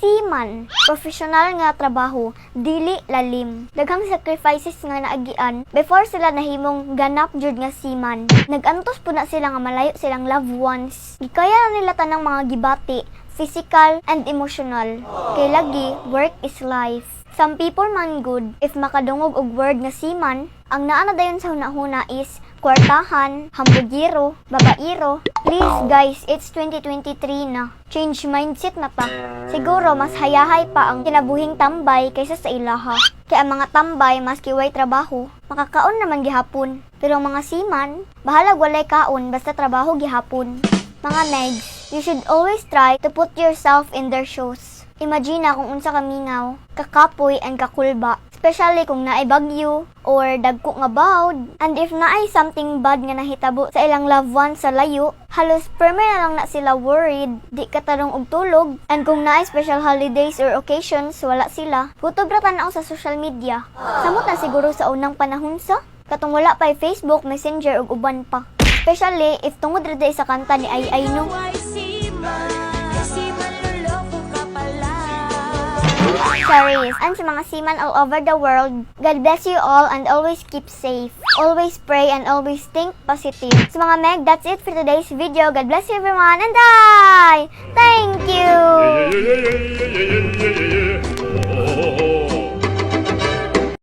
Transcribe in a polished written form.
Seaman, professional nga trabaho, dili lalim. Daghang sacrifices nga naagian before sila nahimong ganap jud nga seaman. Nagantos po na sila nga malayo silang loved ones. Gikaya na nila tanang mga gibati, physical and emotional. Kay lagi, work is life. Some people man good, if makadungog og word nga seaman, ang naa na dayon sa hunahuna is kwartahan, hambugiro, babairo. Please guys, it's 2023 na. Change mindset na ta. Siguro mas hayahay pa ang kinabuhing tambay kaysa sa ilaha. Kaya ang mga tambay maski way trabaho, makakaon naman gihapon. Pero ang mga seaman, bahalag walay kaon basta trabaho gihapon. Mga negs, you should always try to put yourself in their shoes. Imagine kung unsa ka mingaw, kakapoy and kakulba, especially kung naay bagyo or dagko nga bawd, and if naay something bad nga nahitabo sa ilang loved ones sa layo, halos perme na lang na sila worried, di katarong og tulog, and kung naay special holidays or occasions, wala sila. Putog ra tan-aw sa social media. Samot na siguro sa unang panahon sa katong wala pa Facebook, Messenger ug uban pa. Especially if tungod ra sa kanta ni Ay no. Sorry, and sa mga seaman all over the world, God bless you all and always keep safe. Always pray and always think positive. So mga Meg, that's it for today's video. God bless you everyone and bye! Thank you!